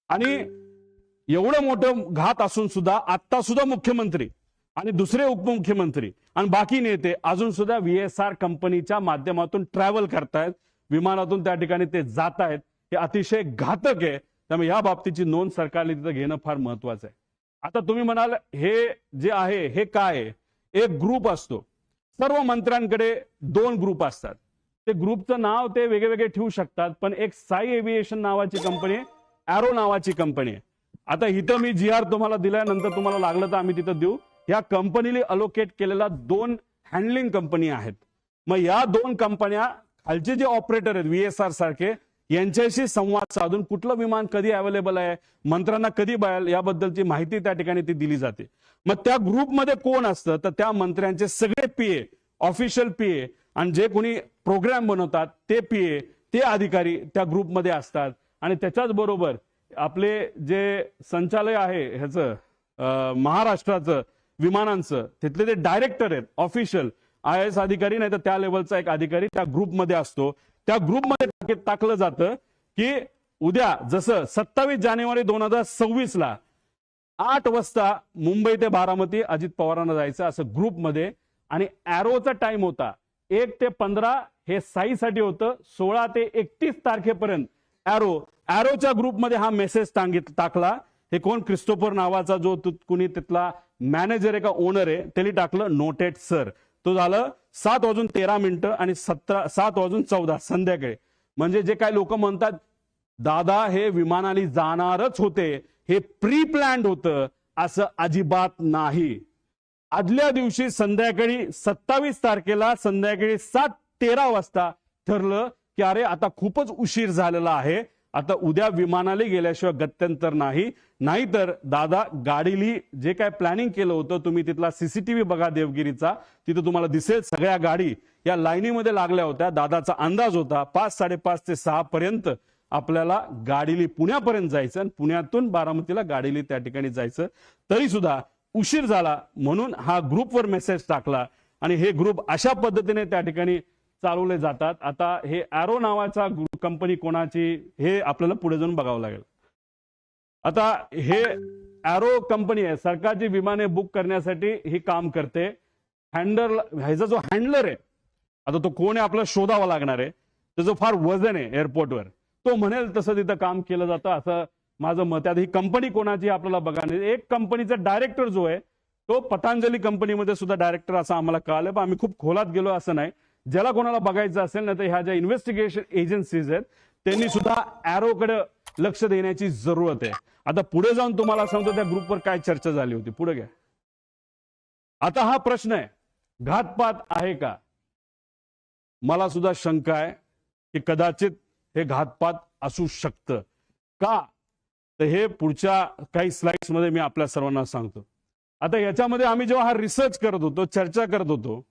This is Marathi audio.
आणि एवढं मोठं घात असून सुद्धा आता सुद्धा मुख्यमंत्री आणि दुसरे उपमुख्यमंत्री आणि बाकी नेते अजून सुद्धा VSR कंपनीच्या माध्यमातून ट्रॅव्हल करतायत, विमानातून त्या ठिकाणी ते जात आहेत. हे अतिशय घातक आहे. त्यामुळे या बाबतीची नोंद सरकारने तिथं घेणं फार महत्वाचं आहे. आता तुम्ही म्हणाल हे जे आहे हे काय आहे? एक ग्रुप असतो. सर्व मंत्र्यांकडे 2 ग्रुप असतात. ते ग्रुपचं नाव ते वेगवेगळे ठेवू शकतात, पण एक साई एव्हिएशन नावाची कंपनी आहे, एरो नावाची कंपनी आहे. आता इथं मी GR तुम्हाला दिल्यानंतर तुम्हाला लागलं तर आम्ही तिथं देऊ. या कंपनीने अलोकेट केलेला 2 हँडलिंग कंपनी आहेत. मग या 2 कंपन्या खालचे जे ऑपरेटर आहेत VSR सारखे यांच्याशी संवाद साधून कुठलं विमान कधी अवेलेबल आहे, मंत्र्यांना कधी बाहेर याबद्दलची माहिती त्या ठिकाणी ती दिली जाते. मग त्या ग्रुपमध्ये कोण असतं तर त्या मंत्र्यांचे सगळे PA, ऑफिशियल PA आणि जे कोणी प्रोग्राम बनवतात ते PA, ते अधिकारी त्या ग्रुपमध्ये असतात. आणि त्याच्याच बरोबर आपले जे संचालय आहे ह्याचं महाराष्ट्राचं विमानांचं तिथले ते डायरेक्टर आहेत, ऑफिशियल IAS अधिकारी नाही तर त्या लेवलचा एक अधिकारी त्या ग्रुपमध्ये असतो. त्या ग्रुपमध्ये टाकलं जातं की उद्या जसं 27 जानेवारी 2026 ला 8 वाजता मुंबई ते बारामती अजित पवारांना जायचं असं ग्रुपमध्ये. आणि एरोचा टाइम होता 1 ते 15 हे साईसाठी होतं. 16 ते 31 तारखेपर्यंत एरोच्या ग्रुपमध्ये हा मेसेज टाकला. हे कोण क्रिस्टोफर नावाचा जो कुणी तिथला मॅनेजर आहे का ओनर आहे त्यांनी टाकलं नोटेड सर. तो झालं 7:13 आणि 7:14 संध्याकाळी. म्हणजे जे काही लोक म्हणतात दादा हे विमानाने जाणारच होते, हे प्री प्लॅन्ड होतं, असं अजिबात नाही. आदल्या दिवशी संध्याकाळी 27 तारखेला संध्याकाळी 7:13 वाजता ठरलं की अरे आता खूपच उशीर झालेला आहे, आता उद्या विमानाला गेल्याशिवाय गत्यंतर नाही. नाहीतर दादा गाडीली जे काय प्लॅनिंग केलं होतं, तुम्ही तिथला CCTV बघा देवगिरीचा, तिथं तुम्हाला दिसेल सगळ्या गाडी या लाईनीमध्ये लागल्या होत्या. दादाचा अंदाज होता 5, 5:30 ते 6 पर्यंत आपल्याला गाडीली पुण्यापर्यंत जायचं आणि पुण्यातून बारामतीला गाडीली त्या ठिकाणी जायचं. तरी सुद्धा उशीर झाला म्हणून हा ग्रुपवर मेसेज टाकला आणि हे ग्रुप अशा पद्धतीने त्या ठिकाणी चालवले जातात. आता हे एरो नावाचा कंपनी कोणाची हे आपल्याला पुढे जाऊन बघावं लागेल. आता हे एरो कंपनी आहे, सरकारची विमाने बुक करण्यासाठी ही काम करते. ह्याचा जो हँडलर आहे आता तो कोण आहे आपल्याला शोधावा लागणार आहे. त्याचं फार वजन आहे एअरपोर्टवर, तो म्हणेल तसं तिथं काम केलं जातं असं माझं मत आहे. ही कंपनी कोणाची आपल्याला बघा. एक कंपनीचा डायरेक्टर जो आहे तो पतंजली कंपनीमध्ये सुद्धा डायरेक्टर असं आम्हाला कळालं, पण आम्ही खूप खोलात गेलो असं नाही. ज्याला कोणाला बघायचं असेल ना तर ह्या ज्या इन्व्हेस्टिगेशन एजन्सीज आहेत त्यांनी सुद्धा एरोकडे लक्ष देण्याची जरूरत आहे. आता पुढे जाऊन तुम्हाला सांगतो त्या ग्रुपवर काय चर्चा झाली होती. पुढे घ्या. आता हा प्रश्न आहे घातपात आहे का. मला सुद्धा शंका आहे की कदाचित हे घातपात असू शकतं का, तर हे पुढच्या काही स्लाइड्स मध्ये मी आपल्या सर्वांना सांगतो. आता याच्यामध्ये आम्ही जेव्हा हा रिसर्च करत होतो, चर्चा करत होतो,